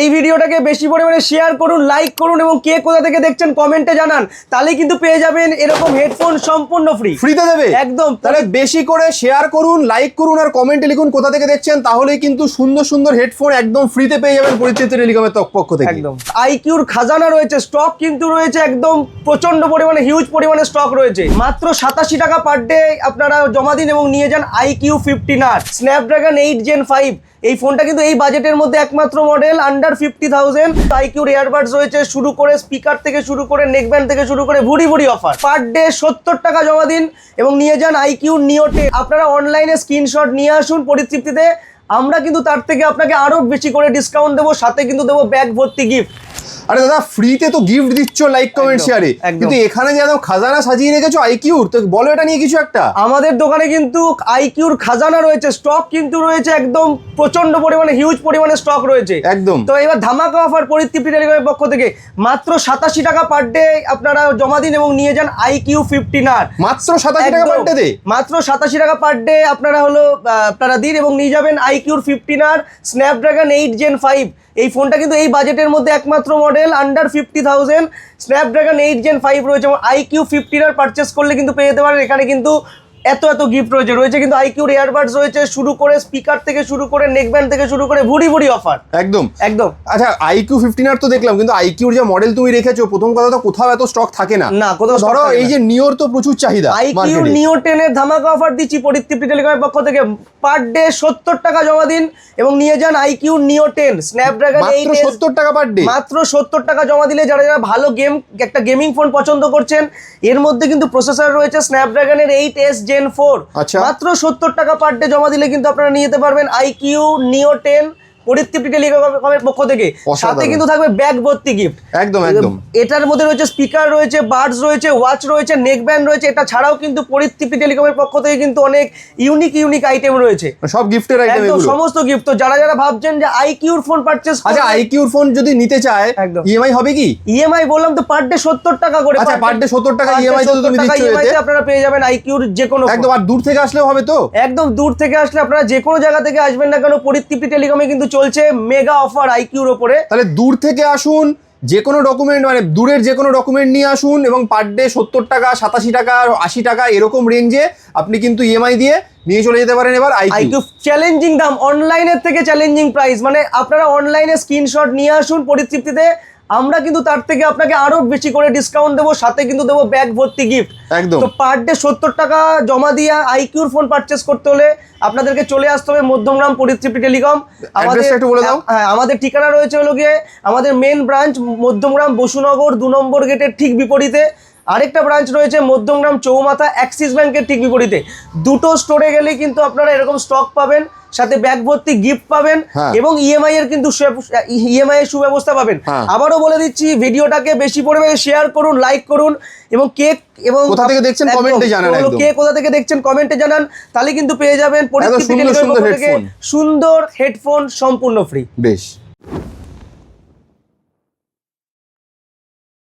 এই ভিডিওটাকে বেশি পরিমাণে শেয়ার করুন, লাইক করুন এবং কে কোথা থেকে দেখছেন কমেন্টে জানান, তাহলেই কিন্তু পেয়ে যাবেন এরকম হেডফোন সম্পূর্ণ ফ্রিতে দেবে একদম। তাহলে বেশি করে শেয়ার করুন, লাইক করুন আর কমেন্টে লিখুন কোথা থেকে দেখছেন, তাহলেই কিন্তু সুন্দর সুন্দর হেডফোন একদম ফ্রিতে পেয়ে যাবেন পরিচিতি টেলিকমের পক্ষ থেকে। একদম আইকিউর খাজানা রয়েছে, স্টক কিন্তু রয়েছে একদম প্রচন্ড পরিমাণে, হিউজ পরিমাণে স্টক রয়েছে। মাত্র 87 টাকা পার ডে আপনারা জমা দিন এবং নিয়ে যান iQOO 15R স্ন্যাপড্রাগন 8 Gen 5। এই ফোনটা কিন্তু এই বাজেটের মধ্যে একমাত্র মডেল, আন্ডার 50,000। iQOO এয়ারবাডস রয়েছে শুরু করে, স্পিকার থেকে শুরু করে, নেকব্যান্ড থেকে শুরু করে, ভুড়ি ভুড়ি অফার। পার ডে 70 টাকা জমা দিন এবং নিয়ে যান iQOO Neo 10। আপনারা অনলাইনে স্ক্রিনশট নিয়ে আসুন পরিতৃপ্তিতে, আমরা কিন্তু তার থেকে আপনাকে আরো বেশি করে ডিসকাউন্ট দেবো, সাথে কিন্তু দেবো ব্যাগ ভর্তি গিফট। আরে দাদা ফ্রিতে তো গিফট দিচ্ছ লাইক কমেন্ট শেয়ারে, কিন্তু এখানে যে একদম খাজানা সাজিয়ে রেখেছো iQOO, তো বলো এটা নিয়ে কিছু একটা। আমাদের দোকানে কিন্তু iQOO খাজানা রয়েছে, স্টক কিন্তু রয়েছে একদম প্রচন্ড পরিমাণে, হিউজ পরিমাণে স্টক রয়েছে একদম। তো এবার ধামাকা অফার পরিতৃপ্তি টেলিকমের পক্ষ থেকে মাত্র 87 টাকা পার ডে আপনারা জমা দিন এবং নিয়ে যান iQOO 15R। মাত্র 87 টাকা পার ডে, মাত্র 87 টাকা পার ডে আপনারা দিন এবং নিয়ে যাবেন iQOO 15R স্ন্যাপড্রাগন 8 Gen 5। এই ফোনটা কিন্তু এই বাজেটের মধ্যে একমাত্র মডেল, আন্ডার 50,000। স্ন্যাপড্রাগন 8 Gen 5 রয়েছে এবং iQOO 15R পারচেস করলে কিন্তু পেয়ে যেতে পারেন এখানে কিন্তু এত গিফট রয়েছে কিন্তু iQOO এয়ারবাডস রয়েছে শুরু করে, স্পিকার থেকে শুরু করে, নেকব্যান্ড থেকে শুরু করে, ভুড়ি ভুড়ি অফার একদম। আচ্ছা iQOO 15R তো দেখলাম, কিন্তু iQOOর যে মডেল তুমি রেখেছো, প্রথম কথা তো কোথাও এত স্টক থাকে না কোথাও। ধরো এই যে নিওর তো প্রচুর চাহিদা, iQOO Neo 10 এর ধামাকা অফার দিচ্ছি পরিতৃপ্তি টেলিকমের পক্ষ থেকে। পার ডে 70 টাকা জমা দিন এবং নিয়ে যান iQOO Neo 10 স্ন্যাপড্রাগন 8 মাত্র 70 টাকা পার ডে। মাত্র 70 টাকা জমা দিলে যারা ভালো একটা গেমিং ফোন পছন্দ করছেন, এর মধ্যে কিন্তু প্রসেসর রয়েছে স্ন্যাপড্রাগনের 8S Gen 4। মাত্র 70 টাকা পার ডে জমা দিলে কিন্তু আপনারা নিয়ে যেতে পারবেন iQOO Neo 10 পরিতৃপ্তি টেলিকমের পক্ষ থেকে, সাথে কিন্তু থাকবে ব্যাগ ভর্তি গিফট একদম। এটার মধ্যে রয়েছে স্পিকার রয়েছে, বাডস রয়েছে, ওয়াচ রয়েছে, নেকব্যান্ড রয়েছে। এটা ছাড়াও কিন্তু পরিতৃপ্তি টেলিকমের পক্ষ থেকে কিন্তু অনেক ইউনিক আইটেম রয়েছে, সব গিফটের আইটেম এগুলো, সমস্ত গিফট। তো যারা ভাবছেন যে iQOOর ফোন পারচেজ, আচ্ছা iQOOর ফোন যদি নিতে চায় ইএমআই হবে কি? ইএমআই বললাম তো পার ডে 70 টাকা করে। আচ্ছা পার ডে 70 টাকা ইএমআই তো তুমি দিচ্ছ, এতে আপনারা পেয়ে যাবেন iQOOর যে কোনো একদম। আর দূর থেকে আসলেও হবে তো? একদম দূর থেকে আসলে আপনারা যে কোনো জায়গা থেকে আসবেন না কেন, পরিতৃপ্তি টেলিকমে কিন্তু চলছে মেগা অফার iQOOর উপরে। তাহলে দূর থেকে আসুন, যে কোনো ডকুমেন্ট, মানে দূরের যে কোনো ডকুমেন্ট নিয়ে আসুন এবং পার ডে 70 টাকা, 87 টাকা, 80 টাকা এরকম রেঞ্জে আপনি কিন্তু ইএমআই দিয়ে নিয়ে চলে যেতে পারেন। এবার iQOO চ্যালেঞ্জিং দাম, অনলাইনের থেকে চ্যালেঞ্জিং প্রাইস, মানে আপনারা অনলাইনে স্ক্রিনশট নিয়ে আসুন পরিতৃপ্তিতে, আমরা কিন্তু তার থেকে আপনাকে আরো বেশি করে ডিসকাউন্ট দেবো, সাথে কিন্তু দেবো ব্যাগ ভর্তি গিফট একদম। তো পার ডে 70 টাকা জমা দিয়ে iQOOর ফোন পারচেস করতে হলে আপনাদেরকে চলে আসতে হবে মধ্যমগ্রাম পরিতৃপ্তি টেলিকম। আমাদের ঠিকানা রয়েছে হলো গিয়ে আমাদের মেন ব্রাঞ্চ মধ্যমগ্রাম বসুনগর 2 নম্বর গেটের ঠিক বিপরীতে। আরেকটা ব্রাঞ্চ রয়েছে মধ্যমগ্রাম চৌমাথা অ্যাক্সিস ব্যাংকের ঠিক বিপরীতে। দুটো স্টোরে গেলে কিন্তু আপনারা এরকম স্টক পাবেন, সাথে ব্যাগ ভর্তি গিফট পাবেন এবং ইএমআই এর কিন্তু সুব্যবস্থা পাবেন। আবারও বলে দিচ্ছি, ভিডিওটাকে বেশি পরিমাণে শেয়ার করুন, লাইক করুন এবং কোথা থেকে দেখছেন কমেন্টে জানান, কে কোথা থেকে দেখছেন কমেন্টে জানান, তাহলে কিন্তু পেয়ে যাবেন পরিতৃপ্তি টেলিকমের পক্ষ থেকে সুন্দর হেডফোন সম্পূর্ণ ফ্রি। বেশ।